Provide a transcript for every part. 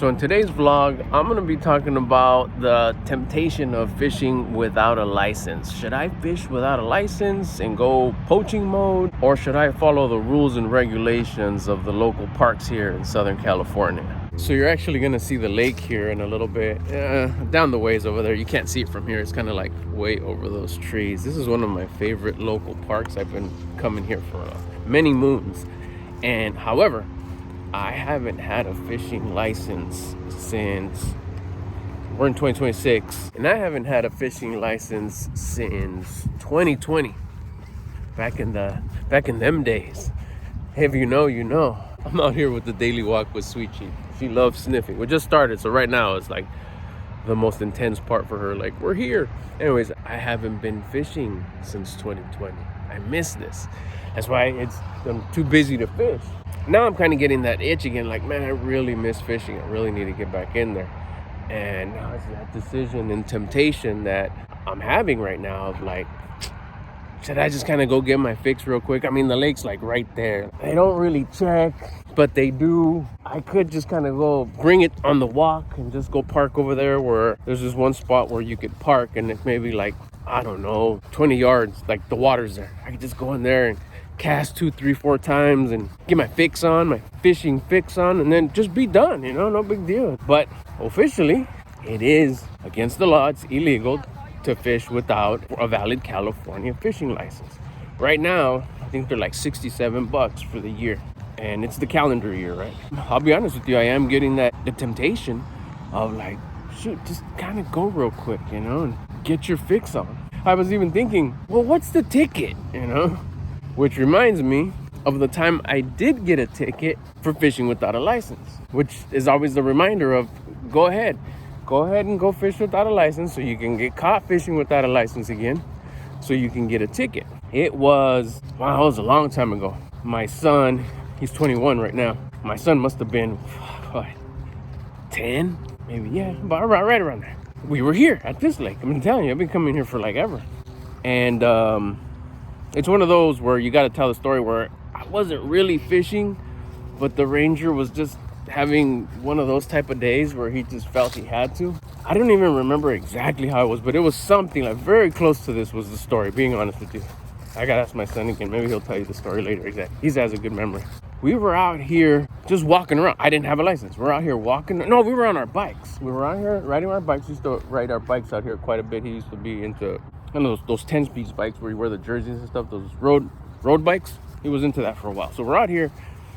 So in today's vlog, I'm gonna be talking about the temptation of fishing without a license. Should I fish without a license and go poaching mode? Or should I follow the rules and regulations of the local parks here in Southern California? So you're actually gonna see the lake here in a little bit. Down the ways over there. You can't see it from here. It's kind of like way over those trees. This is one of my favorite local parks. I've been coming here for many moons. And however, I haven't had a fishing license since we're in 2026, and I haven't had a fishing license since 2020. Back in them days. Hey, if you know, you know. I'm out here with the daily walk with Sweet Cheek. She loves sniffing. We just started, so right now it's like the most intense part for her. Like, we're here. Anyways, I haven't been fishing since 2020. I miss this. That's why I'm too busy to fish. Now I'm kind of getting that itch again, like, man, I really miss fishing. I really need to get back in there. And now it's that decision and temptation that I'm having right now of like, should I just kind of go get my fix real quick? I mean, the lake's like right there. They don't really check, but they do. I could just kind of go bring it on the walk and just go park over there where there's this one spot where you could park and it's maybe like, I don't know, 20 yards, like the water's there. I could just go in there and cast 2, 3, 4 times and get my fix on, my fishing fix on, and then just be done, you know, no big deal. But officially, it is against the law. It's illegal to fish without a valid California fishing license. Right now, I think they're like $67 for the year, and it's the calendar year, right? I'll be honest with you, I am getting the temptation of like, shoot, just kind of go real quick, you know, and get your fix on. I was even thinking, well, what's the ticket, you know? Which reminds me of the time I did get a ticket for fishing without a license, which is always the reminder of go ahead and go fish without a license so you can get caught fishing without a license again, so you can get a ticket. It was a long time ago. My son, he's 21 right now. My son must have been, what, 10? Maybe, yeah, about right around there. We were here at this lake. I've been telling you, I've been coming here for like ever. And, it's one of those where you got to tell the story where I wasn't really fishing, but the ranger was just having one of those type of days where he just felt he had to. I don't even remember exactly how it was, but it was something like very close to this was the story, being honest with you. I got to ask my son again. Maybe he'll tell you the story later. Exactly. He has a good memory. We were out here just walking around. I didn't have a license. We're out here walking. No, we were on our bikes. We were out here riding our bikes. We used to ride our bikes out here quite a bit. He used to be into those 10-speed bikes where you wear the jerseys and stuff, those road bikes. He was into that for a while. So we're out here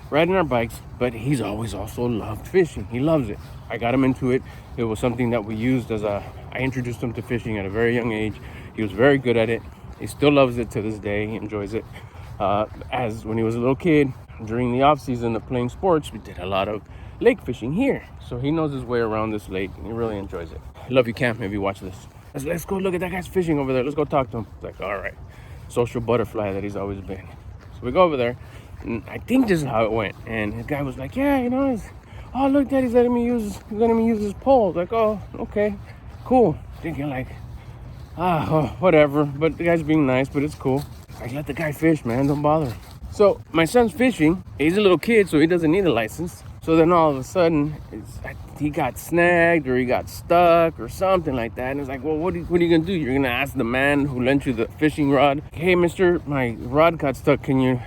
riding our bikes, but he's always also loved fishing. He loves it. I got him into it. It was something that we used I introduced him to fishing at a very young age. He was very good at it. He still loves it to this day. He enjoys it. As when he was a little kid, during the off season of playing sports, we did a lot of lake fishing here. So he knows his way around this lake and he really enjoys it. I love you, Cam, if you watch this. Let's go look at that guy's fishing over there. Let's go talk to him. It's like, all right. Social butterfly that he's always been. So we go over there, and I think this is how it went. And the guy was like, yeah, you know, oh, look, Daddy's letting me use his pole. Like, oh, okay, cool. Thinking like, whatever. But the guy's being nice, but it's cool. I let the guy fish, man. Don't bother him. So my son's fishing. He's a little kid, so he doesn't need a license. So then all of a sudden, he got snagged or he got stuck or something like that. And it's like, well, what are you going to do? You're going to ask the man who lent you the fishing rod, hey, mister, my rod got stuck. Can you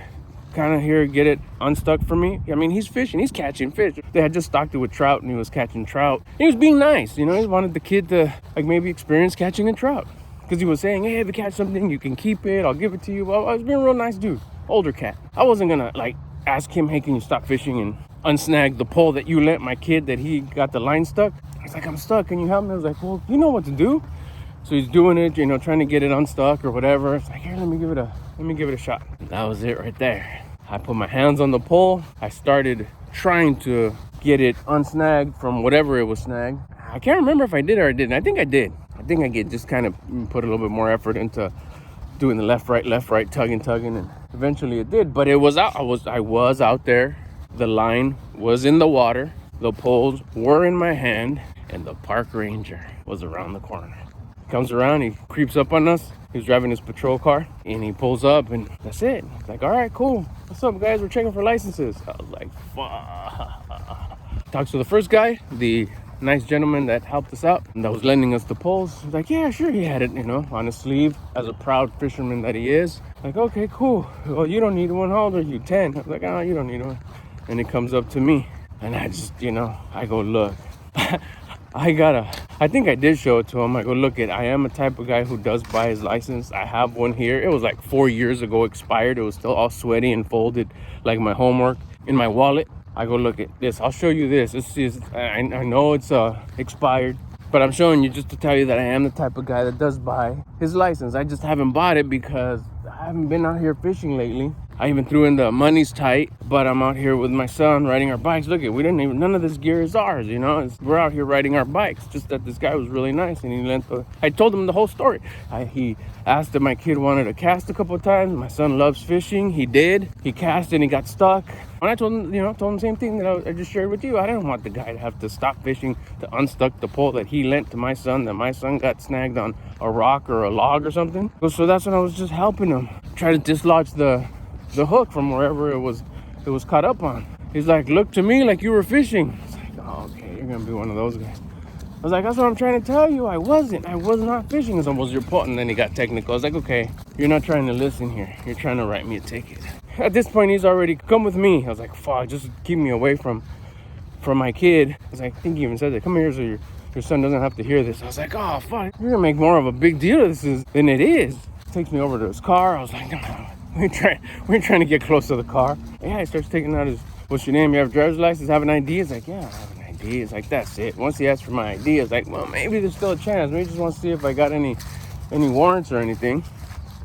kind of get it unstuck for me? I mean, he's fishing. He's catching fish. They had just stocked it with trout and he was catching trout. He was being nice. You know, he wanted the kid to like maybe experience catching a trout. Because he was saying, hey, if you catch something, you can keep it. I'll give it to you. Well, I was being a real nice dude. Older cat. I wasn't going to like ask him, hey, can you stop fishing and unsnag the pole that you lent my kid that he got the line stuck? I was like, I'm stuck. Can you help me? I was like, well, you know what to do. So he's doing it, you know, trying to get it unstuck or whatever. It's like, here, let me give it a shot. And that was it right there. I put my hands on the pole. I started trying to get it unsnagged from whatever it was snagged. I can't remember if I did or I didn't. I think I did. I think I just kind of put a little bit more effort into doing the left, right, tugging, and eventually it did. But it was out. I was out there. The line was in the water. The poles were in my hand, and the park ranger was around the corner. He comes around, he creeps up on us. He's driving his patrol car, and he pulls up, and that's it. It's like, all right, cool. What's up, guys? We're checking for licenses. I was like, fuck. Talks to the first guy, the nice gentleman that helped us out and that was lending us the poles. He's like, yeah, sure, he had it, on his sleeve as a proud fisherman that he is. Like, okay, cool. Well, you don't need one. How old are you? 10. I was like, oh, you don't need one. And it comes up to me and I just, I go, look. I think I did show it to him. I go, look, I am a type of guy who does buy his license. I have one here. It was like 4 years ago expired. It was still all sweaty and folded like my homework in my wallet. I go, look at this. I'll show you this. I know it's expired, but I'm showing you just to tell you that I am the type of guy that does buy his license. I just haven't bought it because I haven't been out here fishing lately. I even threw in the money's tight, but I'm out here with my son riding our bikes. Look, none of this gear is ours, we're out here riding our bikes. Just that this guy was really nice and I told him the whole story. He asked if my kid wanted to cast a couple of times. My son loves fishing. He did. He cast and he got stuck. And I told him the same thing that I just shared with you. I didn't want the guy to have to stop fishing to unstuck the pole that he lent to my son, that my son got snagged on a rock or a log or something. So that's when I was just helping him try to dislodge the hook from wherever it was caught up on. He's like, look to me like you were fishing. It's like, oh, okay, you're gonna be one of those guys. I was like, that's what I'm trying to tell you. I was not fishing. It's almost your pole. And then he got technical. I was like, okay, you're not trying to listen here. You're trying to write me a ticket. At this point, he's already come with me. I was like, fuck, just keep me away from my kid. I was like, I think he even said that. Come here so your son doesn't have to hear this. I was like, oh, fuck, you're gonna make more of a big deal of this than it is. Takes me over to his car. I was like, no. We're trying to get close to the car. Yeah, he starts taking out his, what's your name? You have a driver's license? Have an ID? It's like, yeah, I have an ID. It's like, that's it. Once he asked for my ID, it's like, well, maybe there's still a chance. Maybe just want to see if I got any warrants or anything.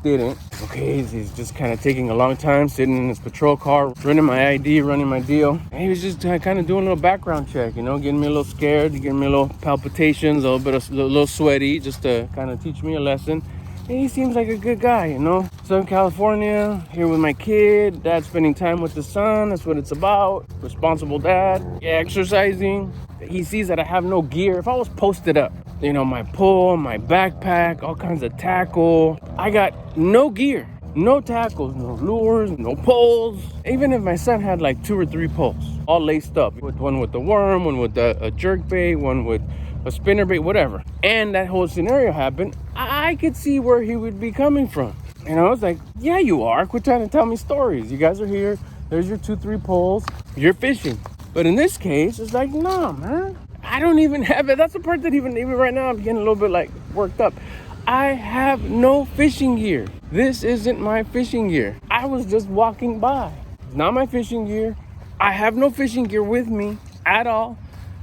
Didn't. Okay, he's just kind of taking a long time, sitting in his patrol car, running my ID, running my deal. And he was just kind of doing a little background check, getting me a little scared, getting me a little palpitations, a little sweaty, just to kind of teach me a lesson. And he seems like a good guy, Southern California, here with my kid, dad spending time with the son. That's what it's about. Responsible dad, exercising. He sees that I have no gear. If I was posted up, my pole, my backpack, all kinds of tackle, I got no gear, no tackles, no lures, no poles. Even if my son had like 2 or 3 poles, all laced up, one with the worm, one with a jerk bait, one with a spinner bait, whatever. And that whole scenario happened, I could see where he would be coming from. I was like, yeah, you are. Quit trying to tell me stories. You guys are here. There's your 2, 3 poles. You're fishing. But in this case, it's like, nah, man. I don't even have it. That's the part that even right now I'm getting a little bit like worked up. I have no fishing gear. This isn't my fishing gear. I was just walking by. It's not my fishing gear. I have no fishing gear with me at all.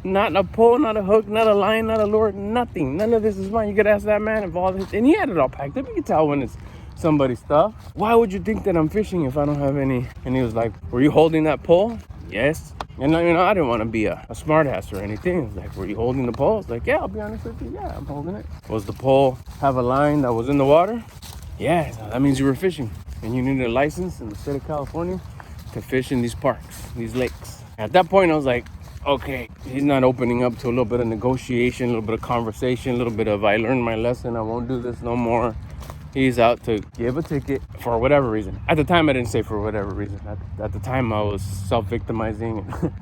Not a pole, not a hook, not a line, not a lure, nothing. None of this is mine. You could ask that man if all this, and he had it all packed up. You can tell when it's somebody's stuff. Why would you think that I'm fishing if I don't have any? And he was like, were you holding that pole? Yes. And I didn't want to be a smart ass or anything. It was like, were you holding the pole? I was like, yeah, I'll be honest with you. Yeah, I'm holding it. Was the pole have a line that was in the water? Yeah, so that means you were fishing. And you needed a license in the state of California to fish in these parks, these lakes. At that point, I was like, okay, he's not opening up to a little bit of negotiation, a little bit of conversation, a little bit of I learned my lesson, I won't do this no more. He's out to give a ticket for whatever reason. At the time, I didn't say for whatever reason. At the time, I was self-victimizing.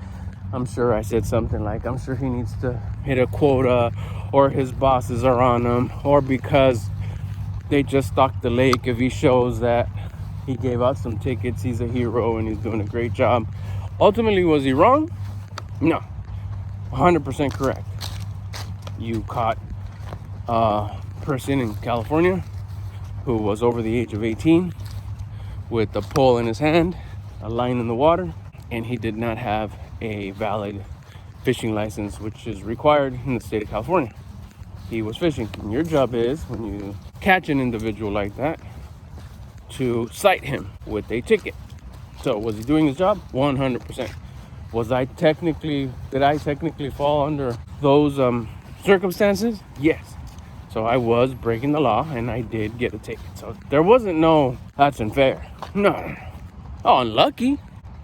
I'm sure I said something like, I'm sure he needs to hit a quota, or his bosses are on him, or because they just stocked the lake. If he shows that he gave out some tickets, he's a hero and he's doing a great job. Ultimately, was he wrong? No, 100% correct. You caught a person in California who was over the age of 18 with a pole in his hand, a line in the water, and he did not have a valid fishing license, which is required in the state of California. He was fishing. And your job is, when you catch an individual like that, to cite him with a ticket. So was he doing his job? 100%. Did I technically fall under those circumstances? Yes. So I was breaking the law and I did get a ticket. So there wasn't no, that's unfair. No. Oh, unlucky.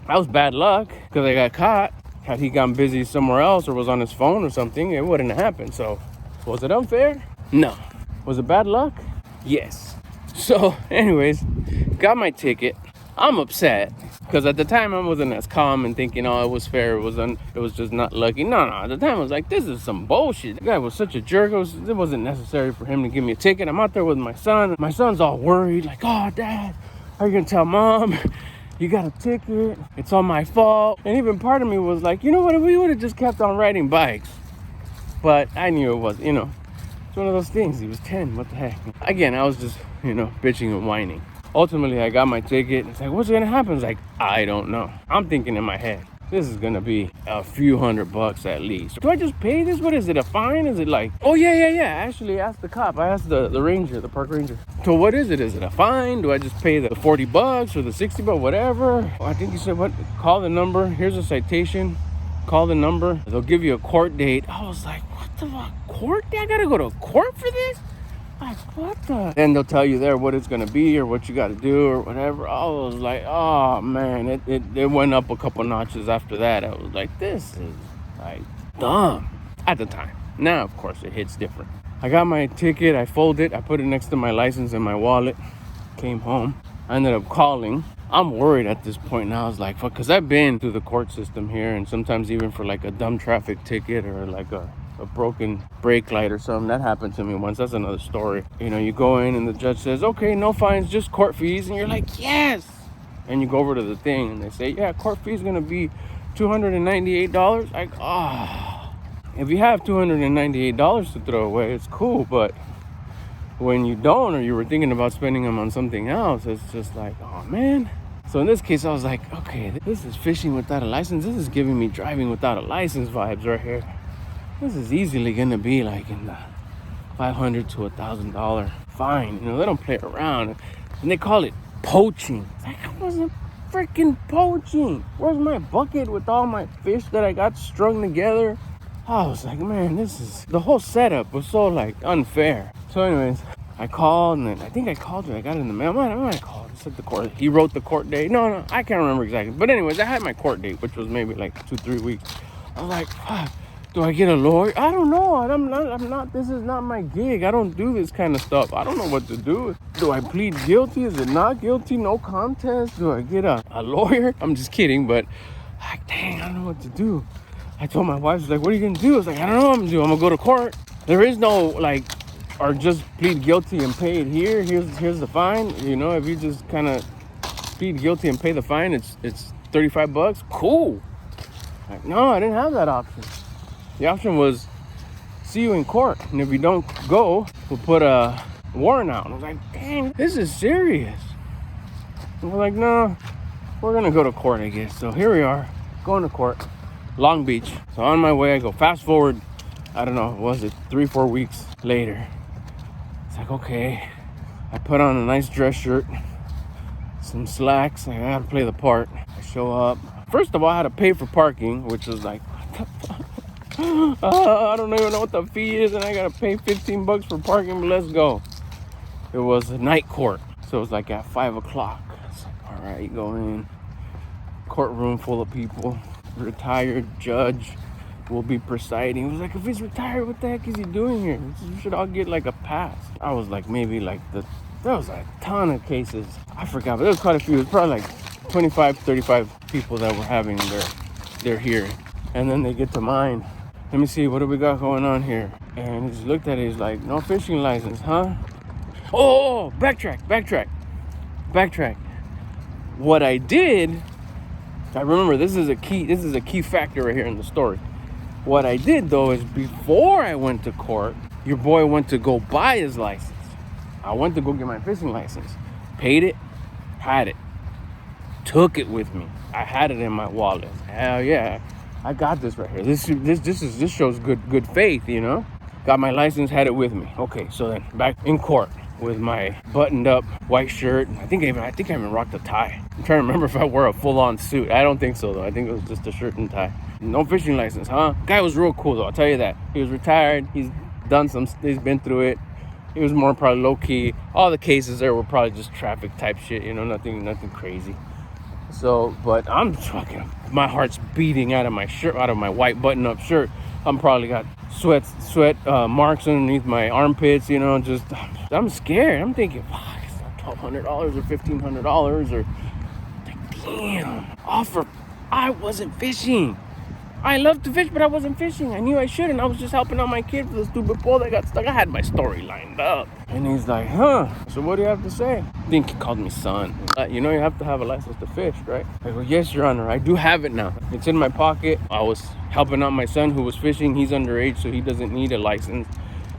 That was bad luck because I got caught. Had he gone busy somewhere else or was on his phone or something, it wouldn't have happened. So was it unfair? No. Was it bad luck? Yes. So anyways, got my ticket. I'm upset because at the time I wasn't as calm and thinking, oh, it was fair. It was just not lucky. No. At the time I was like, this is some bullshit. The guy was such a jerk. It wasn't necessary for him to give me a ticket. I'm out there with my son. My son's all worried, like, oh, Dad, are you gonna tell Mom? You got a ticket. It's all my fault. And even part of me was like, you know what? We would have just kept on riding bikes. But I knew it was, it's one of those things. He was 10. What the heck? Again, I was just, bitching and whining. Ultimately, I got my ticket. It's like, what's going to happen? It's like, I don't know. I'm thinking in my head, this is going to be a few $100 at least. Do I just pay this? What is it? A fine? Is it like, oh, yeah. I actually asked the cop. I asked the ranger, the park ranger. So what is it? Is it a fine? Do I just pay the $40 or the $60, whatever? I think he said, what? Call the number. Here's a citation. Call the number. They'll give you a court date. I was like, what the fuck? Court? I got to go to court for this? Like, what the? Then they'll tell you there what it's going to be or what you got to do or whatever. I was like, oh, man. It went up a couple notches after that. I was like, this is, like, dumb at the time. Now, of course, it hits different. I got my ticket. I folded it. I put it next to my license in my wallet. Came home. I ended up calling. I'm worried at this point now. I was like, fuck, because I've been through the court system here and sometimes even for, like, a dumb traffic ticket or, like, a broken brake light or something. That happened to me once. That's another story. You go in and the judge says, okay, no fines, just court fees. And you're like, yes. And you go over to the thing and they say, yeah, court fee is going to be $298. Like, if you have $298 to throw away, it's cool. But when you don't, or you were thinking about spending them on something else, it's just like, oh, man. So in this case, I was like, okay, this is fishing without a license. This is giving me driving without a license vibes right here. This is easily going to be like in the $500 to $1,000 fine. They don't play around. And they call it poaching. It's like, I wasn't freaking poaching. Where's my bucket with all my fish that I got strung together? I was like, man, the whole setup was so like unfair. So anyways, I called and then I think I called you. I got it in the mail. I might have called. It said the court. He wrote the court date. No, I can't remember exactly. But anyways, I had my court date, which was maybe like 2-3 weeks. I was like, fuck. Do I get a lawyer? I don't know. I'm not, this is not my gig. I don't do this kind of stuff. I don't know what to do. Do I plead guilty? Is it not guilty? No contest? Do I get a lawyer? I'm just kidding, but like, dang, I don't know what to do. I told my wife, she's like, what are you going to do? I was like, I don't know what I'm going to do. I'm going to go to court. There is no, like, or just plead guilty and pay it here. Here's the fine. If you just kind of plead guilty and pay the fine, it's $35. Cool. Like, no, I didn't have that option. The option was see you in court. And if you don't go, we'll put a warrant out. And I was like, dang, this is serious. And we're like, no, we're going to go to court, I guess. So here we are, going to court, Long Beach. So on my way, I go fast forward, I don't know, was it 3-4 weeks later? It's like, okay, I put on a nice dress shirt, some slacks. I got to play the part. I show up. First of all, I had to pay for parking, which was like, what the fuck? I don't even know what the fee is, and I gotta pay $15 for parking, but let's go. It was a night court, so it was like at 5 o'clock. It's like, all right, you go in, courtroom full of people, retired judge will be presiding. It was like, if he's retired, what the heck is he doing here? You should all get like a pass. I was like, maybe like there was a ton of cases. I forgot, but there was quite a few. It was probably like 25, 35 people that were having their hearing. And then they get to mine. Let me see, what do we got going on here? And he just looked at it, he's like, no fishing license, huh? Oh, backtrack. What I did, I remember this is a key factor right here in the story. What I did though is before I went to court, your boy went to go buy his license. I went to go get my fishing license. Paid it, had it. Took it with me. I had it in my wallet. Hell yeah. I got this right here. This shows good faith, Got my license, had it with me. Okay, so then back in court with my buttoned up white shirt. I think I even rocked a tie. I'm trying to remember if I wore a full-on suit. I don't think so though. I think it was just a shirt and tie. No fishing license, huh? Guy was real cool though, I'll tell you that. He was retired. He's been through it. He was more probably low key. All the cases there were probably just traffic type shit, nothing crazy. So, but I'm fucking, my heart's beating out of my shirt, out of my white button-up shirt. I'm probably got sweat marks underneath my armpits, I'm scared. I'm thinking, fuck, it's not $1,200 or $1,500 or damn, I wasn't fishing. I love to fish, but I wasn't fishing. I knew I shouldn't. I was just helping out my kid for the stupid pole that got stuck. I had my story lined up. And he's like, huh, so what do you have to say? I think he called me son. You know you have to have a license to fish, right? I go, yes, Your Honor, I do have it now. It's in my pocket. I was helping out my son who was fishing. He's underage, so he doesn't need a license.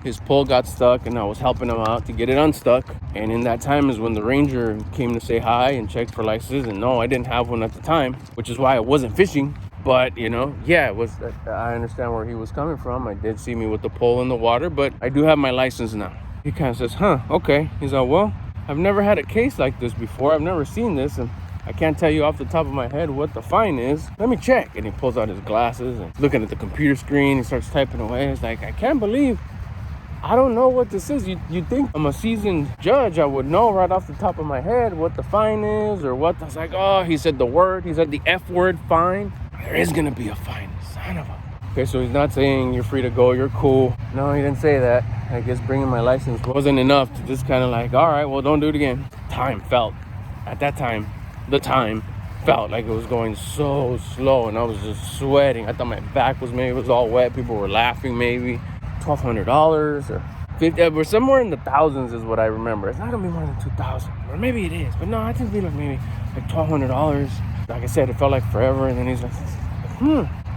His pole got stuck, and I was helping him out to get it unstuck. And in that time is when the ranger came to say hi and checked for licenses. And no, I didn't have one at the time, which is why I wasn't fishing. But, you know, yeah, I understand where he was coming from. I did see me with the pole in the water, but I do have my license now. He kind of says, huh, okay. He's like, well, I've never had a case like this before. I've never seen this, and I can't tell you off the top of my head what the fine is. Let me check. And he pulls out his glasses and looking at the computer screen. He starts typing away. He's like, I can't believe I don't know what this is. You'd think I'm a seasoned judge. I would know right off the top of my head what the fine is or what. I was like, oh, he said the word. He said the F word, fine. There is going to be a fine. Son of a... Okay, so he's not saying you're free to go, you're cool. No, he didn't say that. I guess bringing my license wasn't enough to just kind of like, all right, well, don't do it again. Time felt, at that time, the time felt like it was going so slow, and I was just sweating. I thought my back was all wet. People were laughing maybe. $1,200 or $50, we're somewhere in the thousands is what I remember. It's not gonna be more than $2,000, or maybe it is, but no, I think it'll be maybe like $1,200. Like I said, it felt like forever. And then he's like,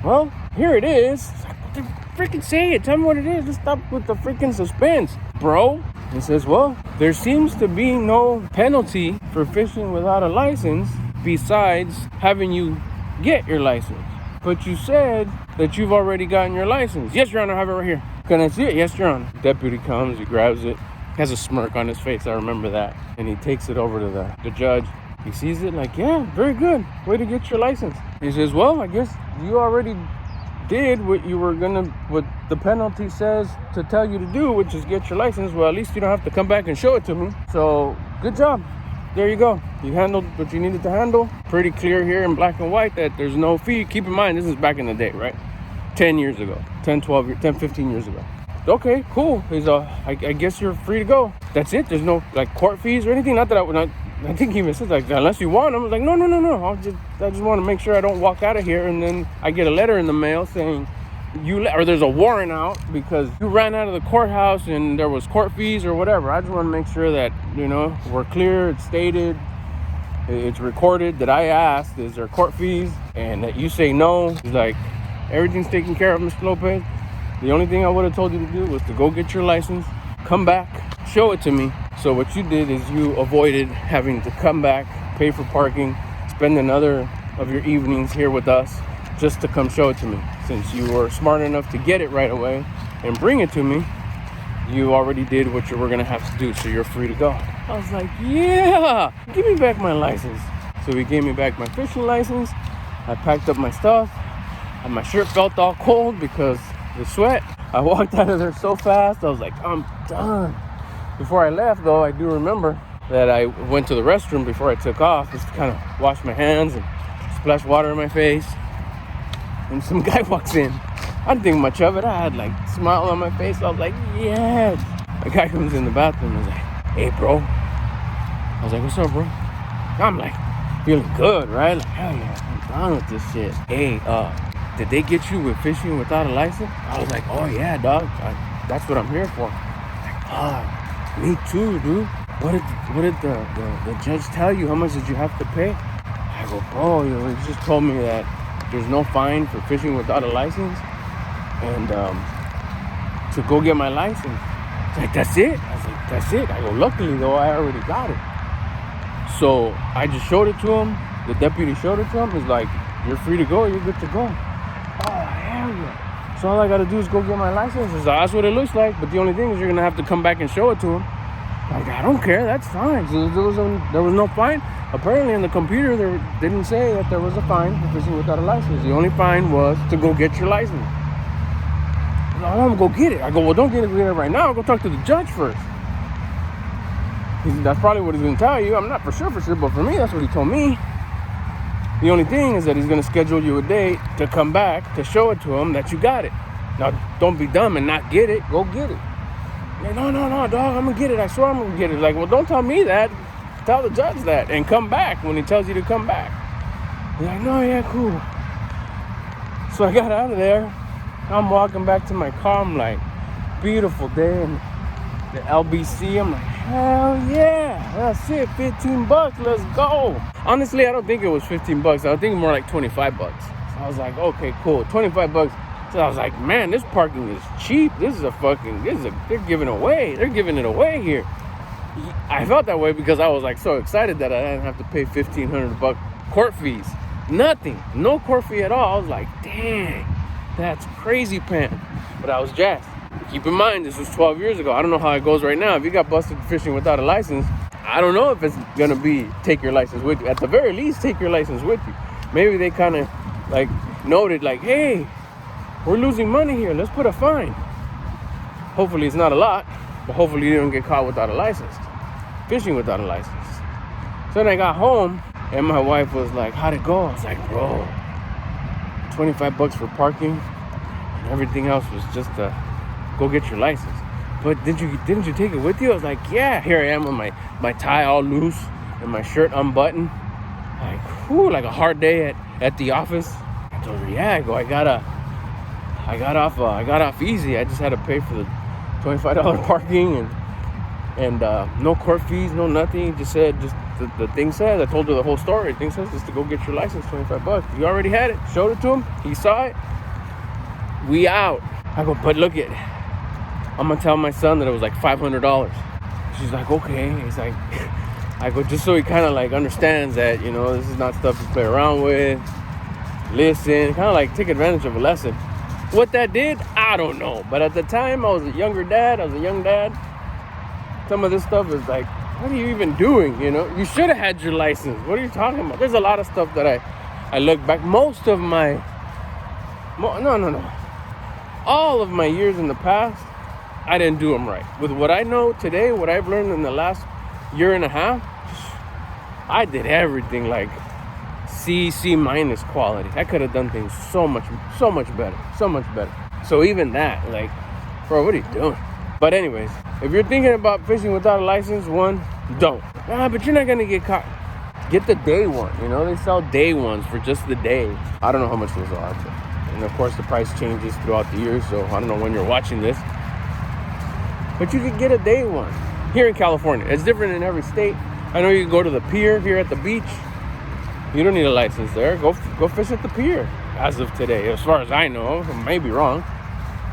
well, here it is. Like, freaking say it. Tell me what it is. Let's stop with the freaking suspense, bro. He says, well, there seems to be no penalty for fishing without a license besides having you get your license. But you said that you've already gotten your license. Yes, Your Honor, I have it right here. Can I see it? Yes, Your Honor. Deputy comes, he grabs it, has a smirk on his face, I remember that. And he takes it over to the judge. He sees it like, yeah, very good. Way to get your license. He says, well, I guess you already did what the penalty says to tell you to do, which is get your license. Well, at least you don't have to come back and show it to me. So, good job. There you go. You handled what you needed to handle. Pretty clear here in black and white that there's no fee. Keep in mind, this is back in the day, right? 10 years ago, 10, 15 years ago. Okay, cool. He's I guess you're free to go. That's it. There's no like court fees or anything. Not that I think he even says like, unless you want them. I was like, no. I just want to make sure I don't walk out of here and then I get a letter in the mail saying or there's a warrant out because you ran out of the courthouse and there was court fees or whatever. I just want to make sure that, you know, we're clear, it's stated, it's recorded that I asked, is there court fees? And that you say no. He's like, everything's taken care of, Mr. Lopez. The only thing I would have told you to do was to go get your license, come back, show it to me. So what you did is you avoided having to come back, pay for parking, spend another of your evenings here with us just to come show it to me. Since you were smart enough to get it right away and bring it to me, you already did what you were gonna have to do, so you're free to go. I was like, yeah, give me back my license. So he gave me back my fishing license. I packed up my stuff, and my shirt felt all cold because the sweat. I walked out of there so fast, I was like, I'm done. Before I left, though, I do remember that I went to the restroom before I took off, just to kind of wash my hands and splash water in my face. And some guy walks in. I didn't think much of it. I had like a smile on my face. I was like, yes. The guy comes in the bathroom and was like, hey, bro. I was like, what's up, bro? I'm like, feeling good, right? Like, hell yeah, I'm done with this shit. Hey, did they get you with fishing without a license? I was like, oh yeah, dog. That's what I'm here for. Like, me too, dude. What did the judge tell you? How much did you have to pay? I go, bro, he just told me that there's no fine for fishing without a license, and to go get my license. He's like, that's it? I was like, that's it. I go, luckily though, I already got it. So I just showed it to him. The deputy showed it to him. He's like, you're free to go. You're good to go. Oh, hell yeah. So all I got to do is go get my license. He's like, that's what it looks like. But the only thing is you're going to have to come back and show it to him. Like, I don't care. That's fine. So there was no fine. Apparently in the computer, they didn't say that there was a fine for fishing without a license. The only fine was to go get your license. I'm going to go get it. I go, well, don't get it right now. I'll go talk to the judge first. That's probably what he's going to tell you. I'm not for sure, but for me, that's what he told me. The only thing is that he's going to schedule you a date to come back to show it to him that you got it. Now, don't be dumb and not get it. Go get it. Like, no, dog, I'm going to get it. I swear I'm going to get it. Like, well, don't tell me that. Tell the judge that and come back when he tells you to come back. He's like, no, yeah, cool. So I got out of there. I'm walking back to my car. I'm like, beautiful day in the LBC. I'm like, hell yeah, that's it, $15, let's go. Honestly, I don't think it was $15. I think more like $25. So I was like, okay, cool, $25. So I was like, man, this parking is cheap. They're giving it away here. I felt that way because I was like so excited that I didn't have to pay $1,500 court fees. Nothing, no court fee at all. I was like, dang, that's crazy, Pan. But I was jazzed. Keep in mind, this was 12 years ago. I don't know how it goes right now. If you got busted fishing without a license, I don't know if it's gonna be take your license with you. At the very least, take your license with you. Maybe they kind of like noted like, hey, we're losing money here. Let's put a fine. Hopefully it's not a lot, but hopefully you don't get caught without a license, fishing without a license. So then I got home and my wife was like, how'd it go? I was like, bro, $25 for parking and everything else was just go get your license. But didn't you take it with you? I was like, yeah. Here I am with my tie all loose and my shirt unbuttoned. Like, whew, like a hard day at the office. I told her, yeah. I got off easy. I just had to pay for the $25 parking and no court fees, no nothing. Just said, the thing says, I told her the whole story. The thing says just to go get your license, $25. You already had it. Showed it to him. He saw it. We out. I go, but look it. I'm gonna tell my son that it was like $500. She's like, okay. He's like, I go, just so he kind of like understands that, you know, this is not stuff to play around with. Listen, kind of like take advantage of a lesson. What that did, I don't know. But at the time, I was a young dad. Some of this stuff is like, what are you even doing? You know, you should have had your license. What are you talking about? There's a lot of stuff that I look back. All of my years in the past, I didn't do them right. With what I know today, what I've learned in the last year and a half, I did everything like C minus quality. I could have done things so much better. So even that, like, bro, what are you doing? But anyways, if you're thinking about fishing without a license, one, don't. But you're not gonna get caught. Get the day one. You know, they sell day ones for just the day. I don't know how much those are, and of course the price changes throughout the year, so I don't know when you're watching this. But you could get a day one here in California. It's different in every state. I know you can go to the pier here at the beach. You don't need a license there. Go fish at the pier as of today. As far as I know, I may be wrong,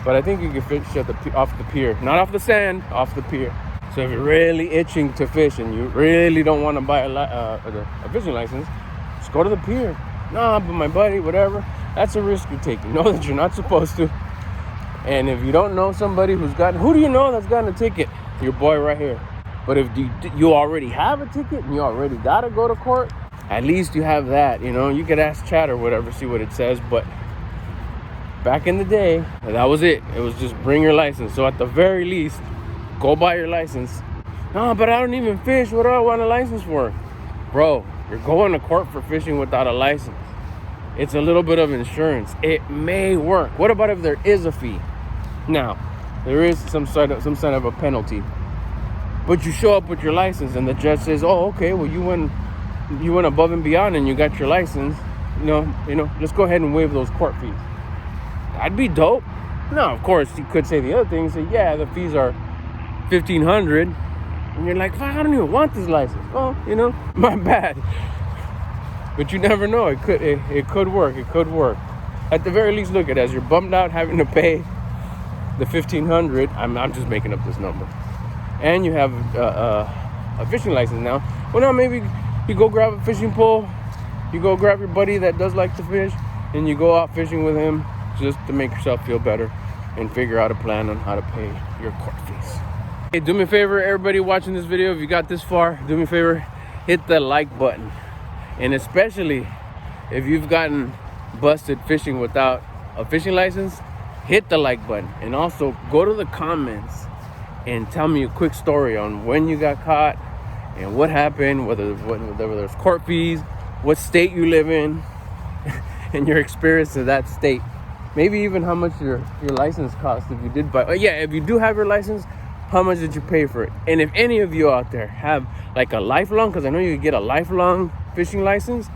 but I think you can fish off the pier, not off the sand, off the pier. So if you're really itching to fish and you really don't want to buy a fishing license, just go to the pier. Nah, but my buddy, whatever. That's a risk you're taking. Know that you're not supposed to. And if you don't know somebody who do you know that's gotten a ticket? Your boy right here. But if you already have a ticket and you already got to go to court, at least you have that, you know. You could ask chat or whatever, see what it says. But back in the day, that was it. It was just bring your license. So at the very least, go buy your license. No, but I don't even fish. What do I want a license for? Bro, you're going to court for fishing without a license. It's a little bit of insurance. It may work. What about if there is a fee? Now, there is some sort of a penalty. But you show up with your license and the judge says, oh, okay, well, you went above and beyond and you got your license. You know, let's go ahead and waive those court fees. That'd be dope. Now, of course, you could say the other thing. Say, yeah, the fees are $1,500. And you're like, I don't even want this license. Oh, you know, my bad. But you never know. It could work. It could work. At the very least, look at it. As you're bummed out having to pay the $1,500, I'm just making up this number, and you have a fishing license now. Well, now maybe you go grab a fishing pole, you go grab your buddy that does like to fish, and you go out fishing with him just to make yourself feel better and figure out a plan on how to pay your court fees. Hey, do me a favor, everybody watching this video, if you got this far, do me a favor, hit the like button. And especially if you've gotten busted fishing without a fishing license, hit the like button. And also go to the comments and tell me a quick story on when you got caught and what happened, whether there's court fees, what state you live in, and your experience in that state. Maybe even how much your license cost if you did buy. If you do have your license, how much did you pay for it? And if any of you out there have like a lifelong, because I know you can get a lifelong fishing license,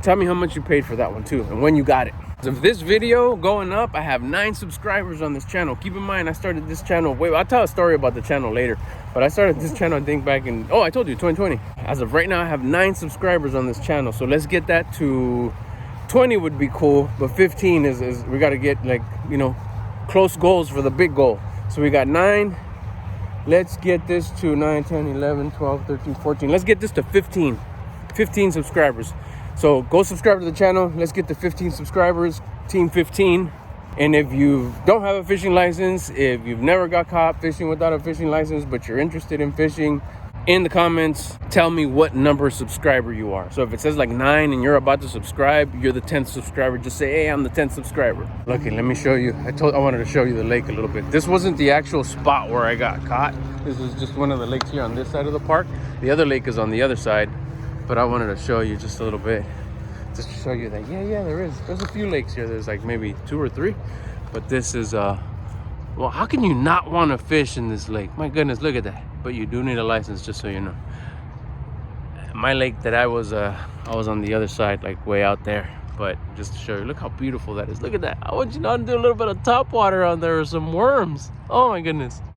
tell me how much you paid for that one too, and when you got it. So for this video going up, I have 9 subscribers on this channel. Keep in mind, I started this channel I'll tell a story about the channel later, but I started this channel, I think, back in, I told you, 2020. As of right now, I have 9 subscribers on this channel. So let's get that to 20 would be cool, but 15 is we got to get, like, you know, close goals for the big goal. So we got 9. Let's get this to 9, 10, 11, 12, 13, 14. Let's get this to 15 subscribers. So go subscribe to the channel. Let's get to 15 subscribers, team 15. And if you don't have a fishing license, if you've never got caught fishing without a fishing license, but you're interested in fishing, in the comments, tell me what number subscriber you are. So if it says like 9 and you're about to subscribe, you're the 10th subscriber. Just say, hey, I'm the 10th subscriber. Okay, let me show you. I wanted to show you the lake a little bit. This wasn't the actual spot where I got caught. This is just one of the lakes here on this side of the park. The other lake is on the other side, but I wanted to show you just a little bit, just to show you that, yeah, there's a few lakes here. There's like maybe 2 or 3, but this is, well, how can you not want to fish in this lake? My goodness, look at that. But you do need a license, just so you know. My lake that I was on the other side, like way out there. But just to show you, look how beautiful that is. Look at that. I want you to do a little bit of top water on there or some worms. Oh my goodness.